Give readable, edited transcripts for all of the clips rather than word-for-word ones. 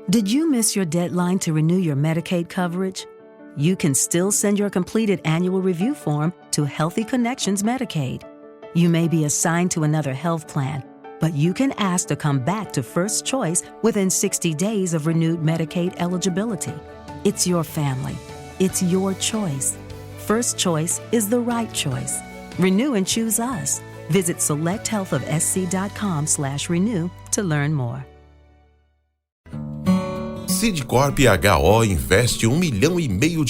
Did you miss your deadline to renew your Medicaid coverage? You can still send your completed annual review form to Healthy Connections Medicaid. You may be assigned to another health plan, but you can ask to come back to First Choice within 60 days of renewed Medicaid eligibility. It's your family. It's your choice. First Choice is the right choice. Renew and choose us. Visit selecthealthofsc.com/renew to learn more. Sidcorp HO investe $1,5 milhão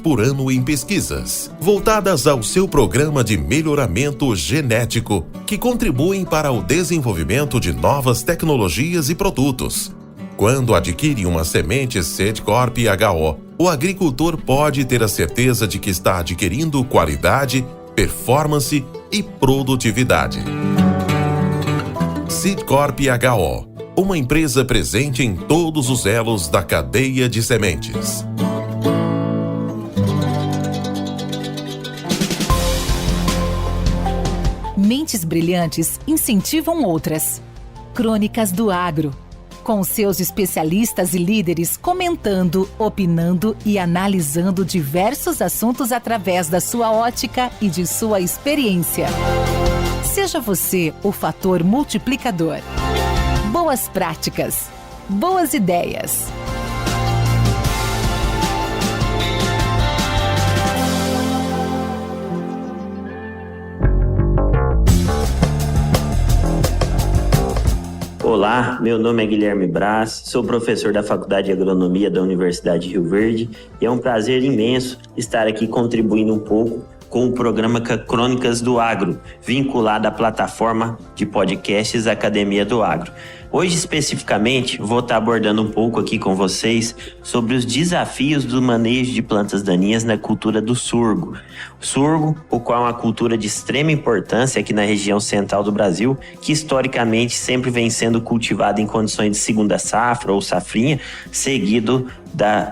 por ano em pesquisas, voltadas ao seu programa de melhoramento genético, que contribuem para o desenvolvimento de novas tecnologias e produtos. Quando adquire uma semente Sidcorp HO, o agricultor pode ter a certeza de que está adquirindo qualidade, performance e produtividade. Sidcorp HO, uma empresa presente em todos os elos da cadeia de sementes. Mentes brilhantes incentivam outras. Crônicas do Agro, com seus especialistas e líderes comentando, opinando e analisando diversos assuntos através da sua ótica e de sua experiência. Seja você o fator multiplicador. Boas práticas, boas ideias. Olá, meu nome é Guilherme Braz, sou professor da Faculdade de Agronomia da Universidade de Rio Verde e é um prazer imenso estar aqui contribuindo um pouco com o programa Crônicas do Agro, vinculado à plataforma de podcasts Academia do Agro. Hoje, especificamente, vou estar abordando um pouco aqui com vocês sobre os desafios do manejo de plantas daninhas na cultura do sorgo. O sorgo, o qual é uma cultura de extrema importância aqui na região central do Brasil, que historicamente sempre vem sendo cultivada em condições de segunda safra ou safrinha, seguido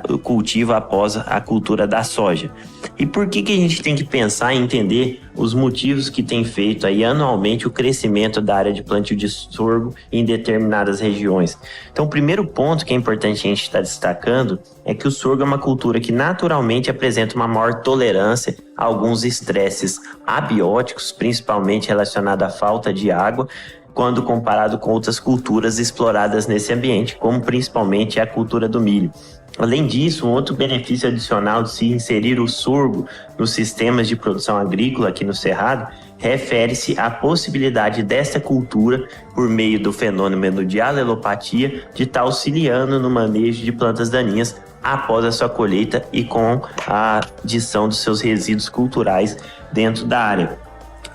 do cultivo após a cultura da soja. E por que a gente tem que pensar e entender os motivos que tem feito aí anualmente o crescimento da área de plantio de sorgo em determinadas regiões? Então, o primeiro ponto que é importante a gente estar destacando é que o sorgo é uma cultura que naturalmente apresenta uma maior tolerância a alguns estresses abióticos, principalmente relacionados à falta de água, quando comparado com outras culturas exploradas nesse ambiente, como principalmente a cultura do milho. Além disso, um outro benefício adicional de se inserir o sorgo nos sistemas de produção agrícola aqui no Cerrado refere-se à possibilidade desta cultura, por meio do fenômeno de alelopatia, de estar auxiliando no manejo de plantas daninhas após a sua colheita e com a adição dos seus resíduos culturais dentro da área.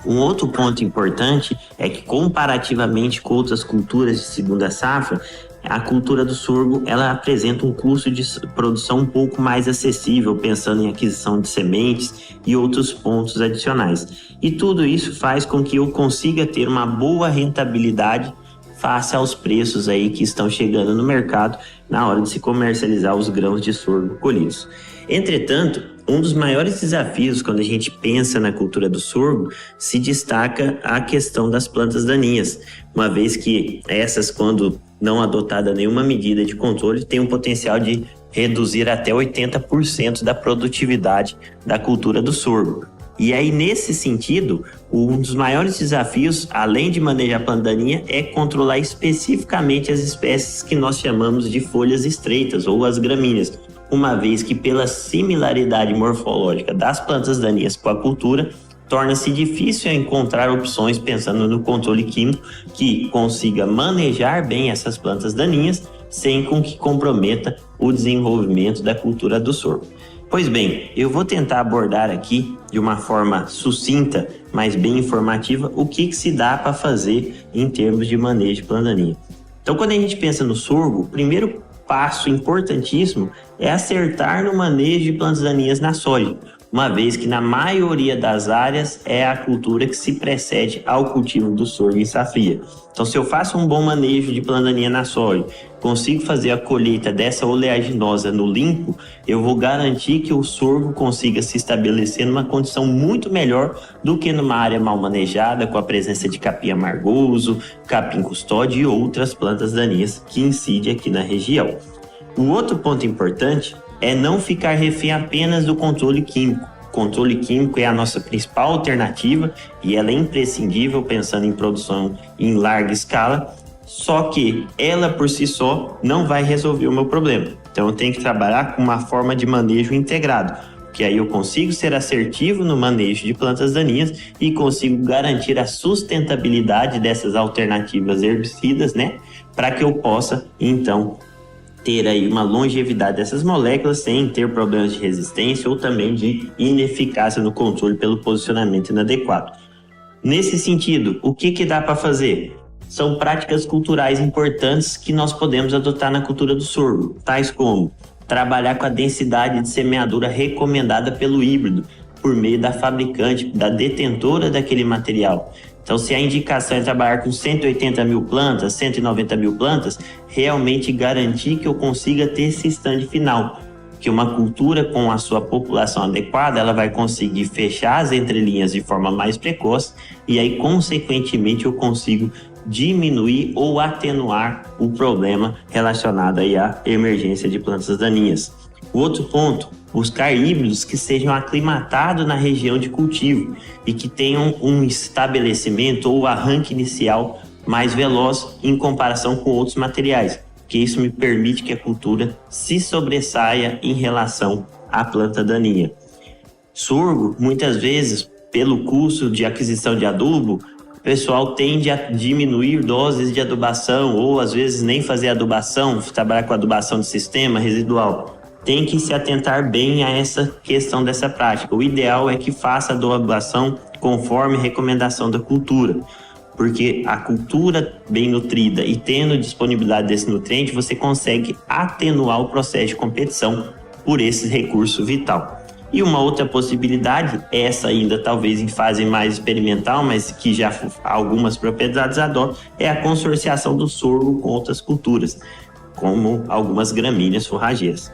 Um outro ponto importante é que, comparativamente com outras culturas de segunda safra, a cultura do sorgo ela apresenta um custo de produção um pouco mais acessível, pensando em aquisição de sementes e outros pontos adicionais. E tudo isso faz com que eu consiga ter uma boa rentabilidade face aos preços aí que estão chegando no mercado na hora de se comercializar os grãos de sorgo colhidos. Entretanto, um dos maiores desafios quando a gente pensa na cultura do sorgo se destaca a questão das plantas daninhas, uma vez que essas, quando não adotada nenhuma medida de controle, têm um potencial de reduzir até 80% da produtividade da cultura do sorgo. E aí, nesse sentido, um dos maiores desafios, além de manejar a planta daninha, é controlar especificamente as espécies que nós chamamos de folhas estreitas ou as gramíneas, uma vez que, pela similaridade morfológica das plantas daninhas com a cultura, torna-se difícil encontrar opções pensando no controle químico que consiga manejar bem essas plantas daninhas sem com que comprometa o desenvolvimento da cultura do sorgo. Pois bem, eu vou tentar abordar aqui de uma forma sucinta, mas bem informativa, o que se dá para fazer em termos de manejo de planta daninha. Então, quando a gente pensa no sorgo, o primeiro passo importantíssimo é acertar no manejo de plantas daninhas na soja, uma vez que na maioria das áreas é a cultura que se precede ao cultivo do sorgo em safria. Então, se eu faço um bom manejo de planta daninha na soja, consigo fazer a colheita dessa oleaginosa no limpo, eu vou garantir que o sorgo consiga se estabelecer numa condição muito melhor do que numa área mal manejada, com a presença de capim amargoso, capim custódio e outras plantas daninhas que incidem aqui na região. O outro ponto importante é não ficar refém apenas do controle químico. O controle químico é a nossa principal alternativa e ela é imprescindível pensando em produção em larga escala, só que ela por si só não vai resolver o meu problema. Então eu tenho que trabalhar com uma forma de manejo integrado, que aí eu consigo ser assertivo no manejo de plantas daninhas e consigo garantir a sustentabilidade dessas alternativas herbicidas, para que eu possa, então, ter aí uma longevidade dessas moléculas sem ter problemas de resistência ou também de ineficácia no controle pelo posicionamento inadequado. Nesse sentido, o que dá para fazer? São práticas culturais importantes que nós podemos adotar na cultura do sorgo, tais como trabalhar com a densidade de semeadura recomendada pelo híbrido, por meio da fabricante, da detentora daquele material. Então, se a indicação é trabalhar com 180 mil plantas, 190 mil plantas, realmente garantir que eu consiga ter esse stand final, que uma cultura com a sua população adequada, ela vai conseguir fechar as entrelinhas de forma mais precoce e aí, consequentemente, eu consigo diminuir ou atenuar o problema relacionado aí à emergência de plantas daninhas. O outro ponto, buscar híbridos que sejam aclimatados na região de cultivo e que tenham um estabelecimento ou arranque inicial mais veloz em comparação com outros materiais, que isso me permite que a cultura se sobressaia em relação à planta daninha. Sorgo, muitas vezes, pelo custo de aquisição de adubo, o pessoal tende a diminuir doses de adubação ou às vezes nem fazer adubação, trabalhar com adubação de sistema residual. Tem que se atentar bem a essa questão dessa prática. O ideal é que faça a adubação conforme recomendação da cultura, porque a cultura bem nutrida e tendo disponibilidade desse nutriente, você consegue atenuar o processo de competição por esse recurso vital. E uma outra possibilidade, essa ainda talvez em fase mais experimental, mas que já algumas propriedades adotam, é a consorciação do sorgo com outras culturas, como algumas gramíneas forrageiras.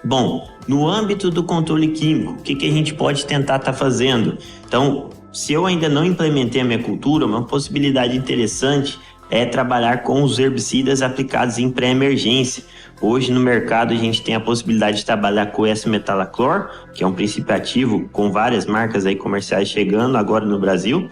Bom, no âmbito do controle químico, o que a gente pode tentar estar fazendo? Então, se eu ainda não implementei a minha cultura, uma possibilidade interessante é trabalhar com os herbicidas aplicados em pré-emergência. Hoje no mercado a gente tem a possibilidade de trabalhar com o S-metalaclor, que é um princípio ativo com várias marcas aí comerciais chegando agora no Brasil,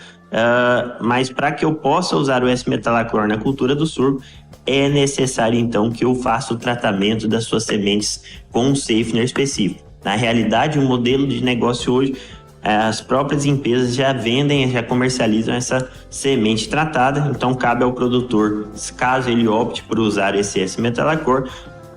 mas para que eu possa usar o S-metalaclor na cultura do sorgo, é necessário então que eu faça o tratamento das suas sementes com um safener específico. Na realidade, o modelo de negócio hoje, as próprias empresas já vendem, já comercializam essa semente tratada, então cabe ao produtor, caso ele opte por usar esse S-metalaclor,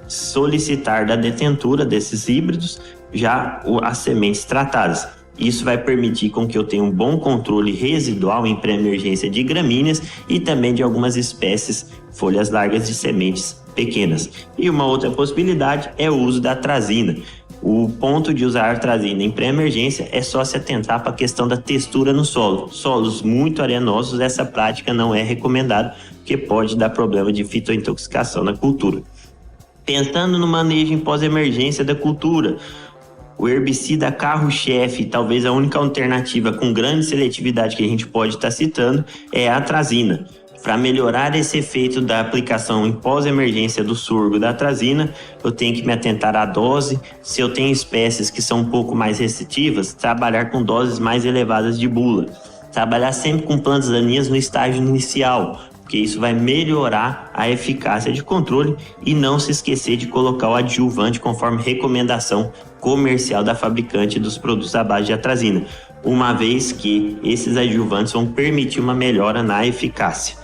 solicitar da detentora desses híbridos já as sementes tratadas. Isso vai permitir com que eu tenha um bom controle residual em pré-emergência de gramíneas e também de algumas espécies folhas largas de sementes pequenas. E uma outra possibilidade é o uso da atrazina. O ponto de usar a atrazina em pré-emergência é só se atentar para a questão da textura no solo. Solos muito arenosos, essa prática não é recomendada, porque pode dar problema de fitointoxicação na cultura. Pensando no manejo em pós-emergência da cultura, o herbicida carro-chefe, talvez a única alternativa com grande seletividade que a gente pode estar citando, é a atrazina. Para melhorar esse efeito da aplicação em pós-emergência do sorgo da atrazina, eu tenho que me atentar à dose. Se eu tenho espécies que são um pouco mais restritivas, trabalhar com doses mais elevadas de bula. Trabalhar sempre com plantas daninhas no estágio inicial, porque isso vai melhorar a eficácia de controle, e não se esquecer de colocar o adjuvante conforme recomendação comercial da fabricante dos produtos à base de atrazina, uma vez que esses adjuvantes vão permitir uma melhora na eficácia.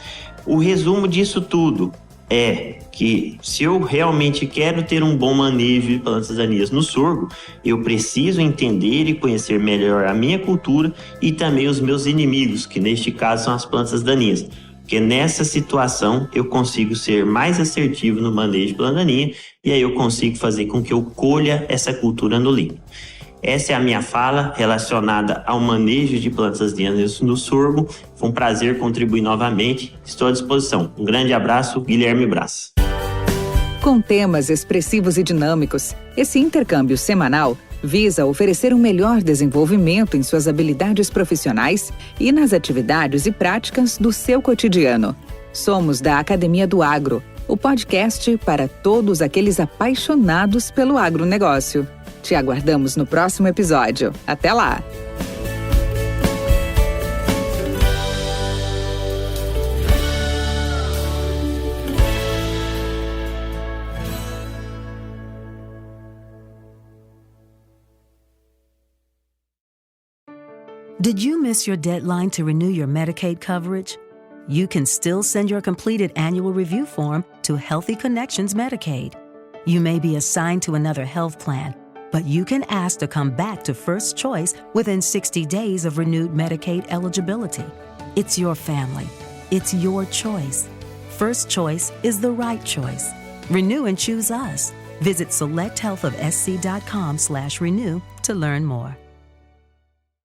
O resumo disso tudo é que se eu realmente quero ter um bom manejo de plantas daninhas no sorgo, eu preciso entender e conhecer melhor a minha cultura e também os meus inimigos, que neste caso são as plantas daninhas. Porque nessa situação eu consigo ser mais assertivo no manejo de planta daninha e aí eu consigo fazer com que eu colha essa cultura no limpo. Essa é a minha fala relacionada ao manejo de plantas daninhas no sorgo. Foi um prazer contribuir novamente. Estou à disposição. Um grande abraço, Guilherme Brás. Com temas expressivos e dinâmicos, esse intercâmbio semanal visa oferecer um melhor desenvolvimento em suas habilidades profissionais e nas atividades e práticas do seu cotidiano. Somos da Academia do Agro, o podcast para todos aqueles apaixonados pelo agronegócio. Te aguardamos no próximo episódio. Até lá! Did you miss your deadline to renew your Medicaid coverage? You can still send your completed annual review form to Healthy Connections Medicaid. You may be assigned to another health plan, but you can ask to come back to First Choice within 60 days of renewed Medicaid eligibility. It's your family. It's your choice. First Choice is the right choice. Renew and choose us. Visit selecthealthofsc.com/renew to learn more.